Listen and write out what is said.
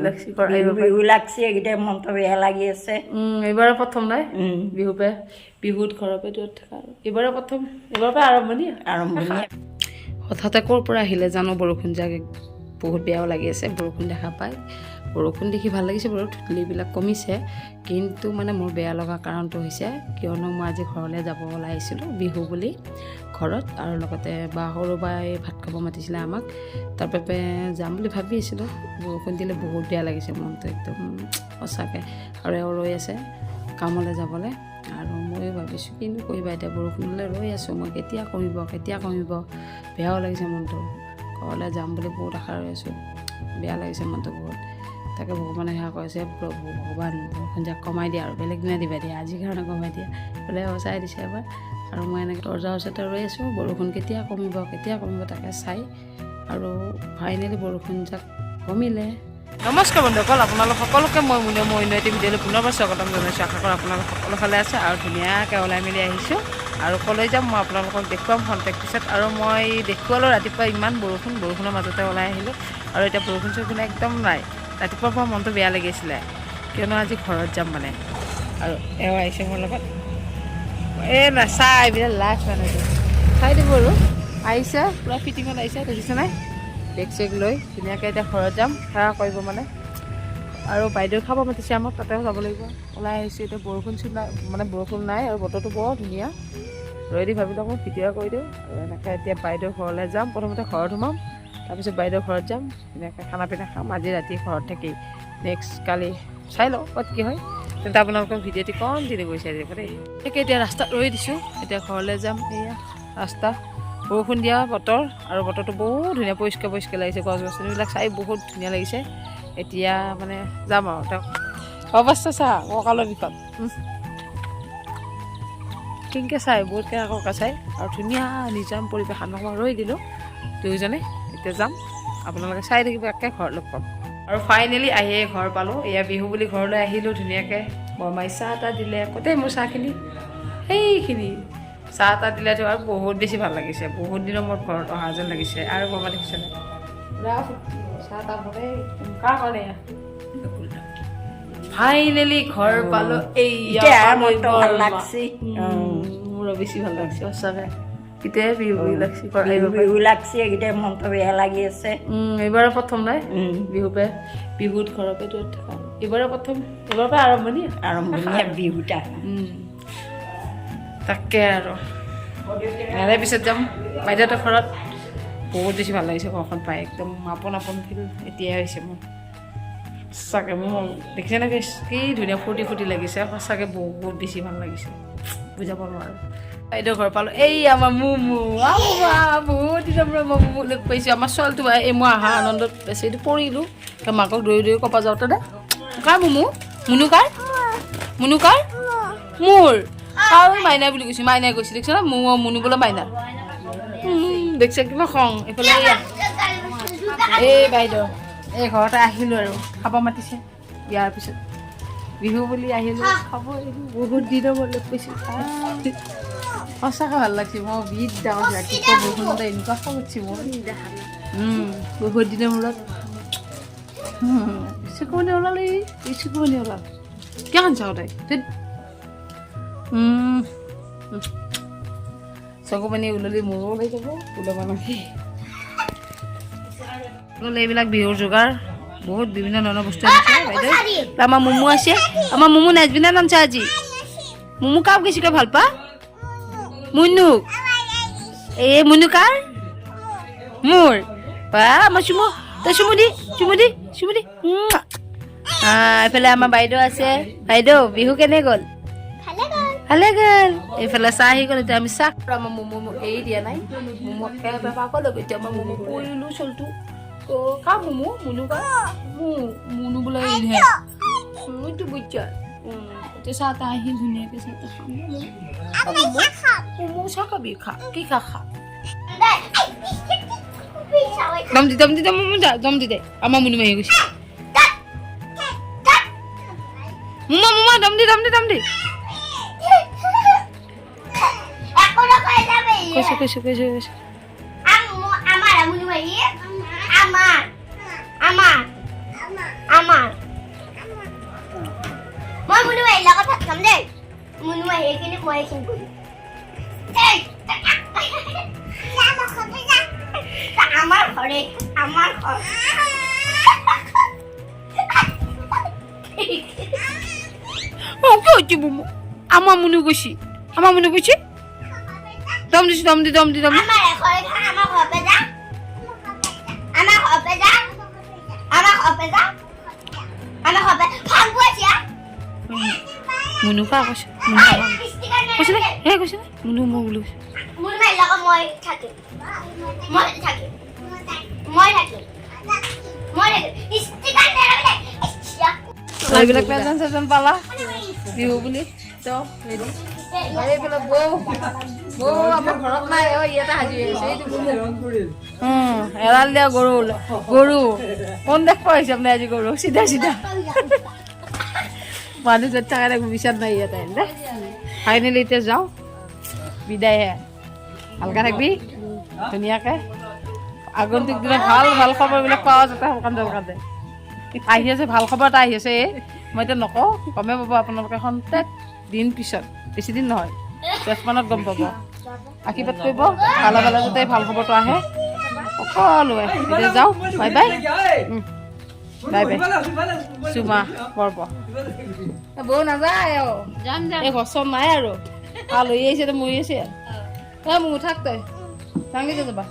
লাগছি বিহু লাগছে এইকেইটা মনটো বেয়া লাগি আছে এইবাৰ প্ৰথম নাই বিহুত ঘৰৰ পৰা দূৰত থকা এইবাৰ প্ৰথম এইবাৰ পৰা আৰম্ভণি হঠাতে ক'ৰ পৰা আহিলে জানো বৰষুণ যাক বহুত বেয়াও লাগি আছে বৰষুণ দেখা পায় বৰষুণ দেখি ভাল লাগিছে বাৰু ধূলিবিলাক কমিছে কিন্তু মানে মোৰ বেয়া লগা কাৰণটো হৈছে কিয়নো মই আজি ঘৰলৈ যাব ওলাইছিলোঁ বিহু বুলি ঘৰত আৰু লগতে বা সৰু বাই ভাত খাব মাতিছিলে আমাক তাৰ বাবে যাম বুলি ভাবি আছিলোঁ বৰষুণ দিলে বহুত বেয়া লাগিছে মনটো একদম সঁচাকৈ আৰু এওঁ ৰৈ আছে কামলৈ যাবলৈ আৰু ময়ো ভাবিছোঁ কিনো কৰিবা এতিয়া বৰষুণলৈ ৰৈ আছোঁ মই কেতিয়া কমিব বেয়াও লাগিছে মনটো ঘৰলৈ যাম বুলি বহুত আশা ৰৈ আছোঁ বেয়া লাগিছে মনটো বহুত তাকে ভগৱানে সেৱা কৰিছে প্ৰভু ভগৱান বৰষুণ যাক কমাই দিয়া আৰু বেলেগ দিনা দিবা দিয়া আজিৰ কাৰণে কমাই দিয়া বোলে সঁচাই দিছে এবাৰ আৰু মই এনেকৈ দৰ্জাৰ ওচৰতে ৰৈ আছোঁ বৰষুণ কেতিয়া কমিব তাকে চাই আৰু ফাইনেলি বৰষুণ যাক কমিলে নমস্কাৰ বন্ধুসকল আপোনালোক সকলোকে মই এটি ভিডিঅ'লৈ পুনৰবাৰ স্বাগতম জনাইছোঁ আশা কৰোঁ আপোনালোক সকলো ফালে আছে আৰু ধুনীয়াকৈ ওলাই মেলি আহিছোঁ আৰু ক'লৈ যাম মই আপোনালোকক দেখুৱাম খন্তেক পিছত আৰু মই দেখুৱালোঁ ৰাতিপুৱা ইমান বৰষুণৰ মাজতে ওলাই আহিলোঁ আৰু এতিয়া বৰষুণ একদম নাই ৰাতিপুৱাৰ পৰা মনটো বেয়া লাগিছিলে কিয়নো আজি ঘৰত যাম মানে আৰু এওঁ আহিছে মোৰ লগত চাই বিৰাট লাজ মানে চাই দিব আৰু আহিছে পূৰা ফিটিঙত আহিছে দেখিছে নাই বেগ চেগ লৈ ধুনীয়াকৈ এতিয়া ঘৰত যাম সেৱা কৰিব মানে আৰু বাইদেউ খাব মাতিছে আমাক তাতেও যাব লাগিব ওলাই আহিছোঁ এতিয়া বৰষুণ নাই আৰু বতৰটো বৰ ধুনীয়া ৰৈ দি ভাবিলোঁ আকৌ ভিডিঅ' কৰি দিওঁ আৰু এনেকৈ এতিয়া বাইদেউ ঘৰলৈ যাম প্ৰথমতে ঘৰত সোমাম তাৰপিছত বাইদেউ ঘৰত যাম ধুনীয়াকৈ খানা পিনা খাম আজি ৰাতি ঘৰত থাকি নেক্সট কালি চাই লওঁ ক'ত কি হয় তেন্তে আপোনালোকক ভিডিঅ'টি কণ্টিনিউ কৰিছে আজি দেই তাকে এতিয়া ৰাস্তাত ৰৈ দিছোঁ এতিয়া ঘৰলৈ যাম এয়া ৰাস্তা বৰষুণ দিয়া বতৰ আৰু বতৰটো বহুত ধুনীয়া পৰিষ্কাৰ লাগিছে গছ গছনিবিলাক চাই বহুত ধুনীয়া লাগিছে এতিয়া মানে যাম আৰু তেওঁ অৱস্থা চা কঁকালৰ বিষত কিনকৈ চাই বহুত কেনেকুৱা চাই আৰু ধুনীয়া নিজান পৰিৱেশ অকণমান ৰৈ দিলোঁ দুয়োজনে এতিয়া যাম আপোনালোকে চাই থাকিব একে ঘৰ লগ পাম আৰু ফাইনেলি আহিয়ে ঘৰ পালোঁ এয়া বিহু বুলি ঘৰলৈ আহিলোঁ ধুনীয়াকৈ বৰমাই চাহ এটা দিলে গোটেই মোৰ চাহখিনি সেইখিনি চাহ এটা দিলেতো আৰু বহুত বেছি ভাল লাগিছে বহুত দিনৰ মূৰত ঘৰত অহা যেন লাগিছে আৰু বৰমা দেখিছেনে চাহ তাহ বনাই কাৰ কাৰণে ফাইনেলি ঘৰ পালোঁ মোৰো বেছি ভাল লাগিছে সঁচাকৈ কেতিয়া বিহু লাগছে এইকেইটা মনটো বেয়া লাগি আছে এইবাৰ প্ৰথম নাই বিহুত ঘৰৰ পৰা দূৰত থকা এইবাৰ পৰা আৰম্ভণি বিহুটা তাকে আৰু ইয়াৰে পিছত যাম বাইদেউহঁতৰ ঘৰত বহুত বেছি ভাল লাগিছে ঘৰখন পাই একদম আপোন ফিল এতিয়াই হৈছে মোৰ সঁচাকৈ মোৰ দেখিছেনে কি ধুনীয়া ফূৰ্তি লাগিছে সঁচাকৈ বহুত বেছি ভাল লাগিছে বুজাব নোৱাৰোঁ বাইদেউ ঘৰ পালোঁ এই আমাৰ মমো বহুত দিনৰ পৰা মমো লগ পাইছোঁ আমাৰ ছোৱালীটো এই মই অহা আনন্দত বেছিটো পৰিলোঁ মাকক দৌৰি কপা যাওঁতে দে কাৰ মুনু কাৰ মোৰ আৰু মাইনা বুলি কৈছোঁ মাইনাই কৈছে দেখিছ না মুনু বোলে মাইনা দেখিছে কিবা খং এইফালে এই বাইদেউ এই ঘৰতে আহিলোঁ আৰু খাব মাতিছে বিয়াৰ পিছত বিহু বুলি আহিলোঁ খাব বহুত দিনৰ মূৰত লগ পাইছোঁ সঁচাকৈ ভাল লাগিছে মই বিট ডাঙৰ ৰাতিপুৱা বৰষুণতে এনেকুৱা খং উঠিছে মোৰ বহুত দিনৰ মূৰত চকুমনি ওলালে চকুমনি ওলাল কিয় চাওঁ তাই চকুমনি ওলালি মোৰো ওলাই যাব ওলাব নাকি এইবিলাক বিহুৰ যোগাৰ বহুত বিভিন্ন ধৰণৰ বস্তু আছে বাইদেউ আমাৰ মমো আছে আমাৰ মমো নাচবি না নামছা আজি মমো কাক বেছিকৈ ভাল পা মুনুক এই মুনু কাৰ মোৰ বা আমাৰ চুমু তই চুমু দি এইফালে আমাৰ বাইদেউ আছে বাইদেউ বিহু কেনে গ'ল ভালে গ'ল এইফালে চাহ আহি গ'ল এতিয়া আমি চাহ আমাৰ মমো এৰি দিয়া নাই মমো একেবাৰে পাব লাগিব এতিয়া আমাৰ মমো কৰিলোঁ চলটো কাৰ মুনু কাৰ মুনু বোলে এৰিহে মইতো বুজা এতিয়া চাহ তাহ আহিল ধুনীয়াকৈ চাহ তাহ খাম মমো চাহ খাবি খা কি খা দম দি দে আমাৰ মুনু আহি গৈছে মোমা দম দি কৈছে আমাৰ মই মুনু এই লগত ভাত খাম দেই মুনু এইখিনি মই এইখিনি কৰিম এই আমাৰ ঘৰে আমাৰ ঘৰ কি হচ্ছে বুমু আমাৰ মনে কৰছি দম দিছি আমাৰ ঘৰে আমাৰ ঘৰতে যা আমাৰ ঘৰতে যা আমাৰ ঘৰতে যা আমাৰ ঘৰতে ফান গৈছে মুনু কা কৈছে কৈছে নে হে কৈছে নে মুনু মই বুলি কৈছে মুনু এই লগত মই থাকিম ষ্টিকাৰ নেৰাবি এইবিলাক প্ৰেজেন্ট চেজেন্ট পালা বিহু বুলি তো ৰেডি এইফালে বৌ আমাৰ ঘৰত নাই ইয়াতে হাজিৰ হৈছে এৰাল দিয়া গৰু কোন দেখ পাইছে আপুনি আজি গৰু চিধা মানুহ য'ত থাকে দেখো বিচাৰ নাই ইয়াতে দে ফাইনেলি এতিয়া যাওঁ বিদায় হে ভালকে থাকবি ধুনীয়াকে আগন্তুক দিনত ভাল খবৰবিলাক পোৱা যাতে সোনকালে আহি আছে ভাল খবৰ এটা আহি আছে মই এতিয়া নকওঁ গমেই পাব আপোনালোকে খন্তেক দিন পিছত বেছি দিন নহয় 10 মানত গম পাব আশীৰ্বাদ কৰিব ভালে যাতে ভাল খবৰটো আহে সকলোৱে এতিয়া যাওঁ বাই বাই চুমা পৰ্ব বৌ নাযায় এই গছৰ নাই আৰু আলহী আহিছে মৰি আছে মোৰ থাক তই যাবা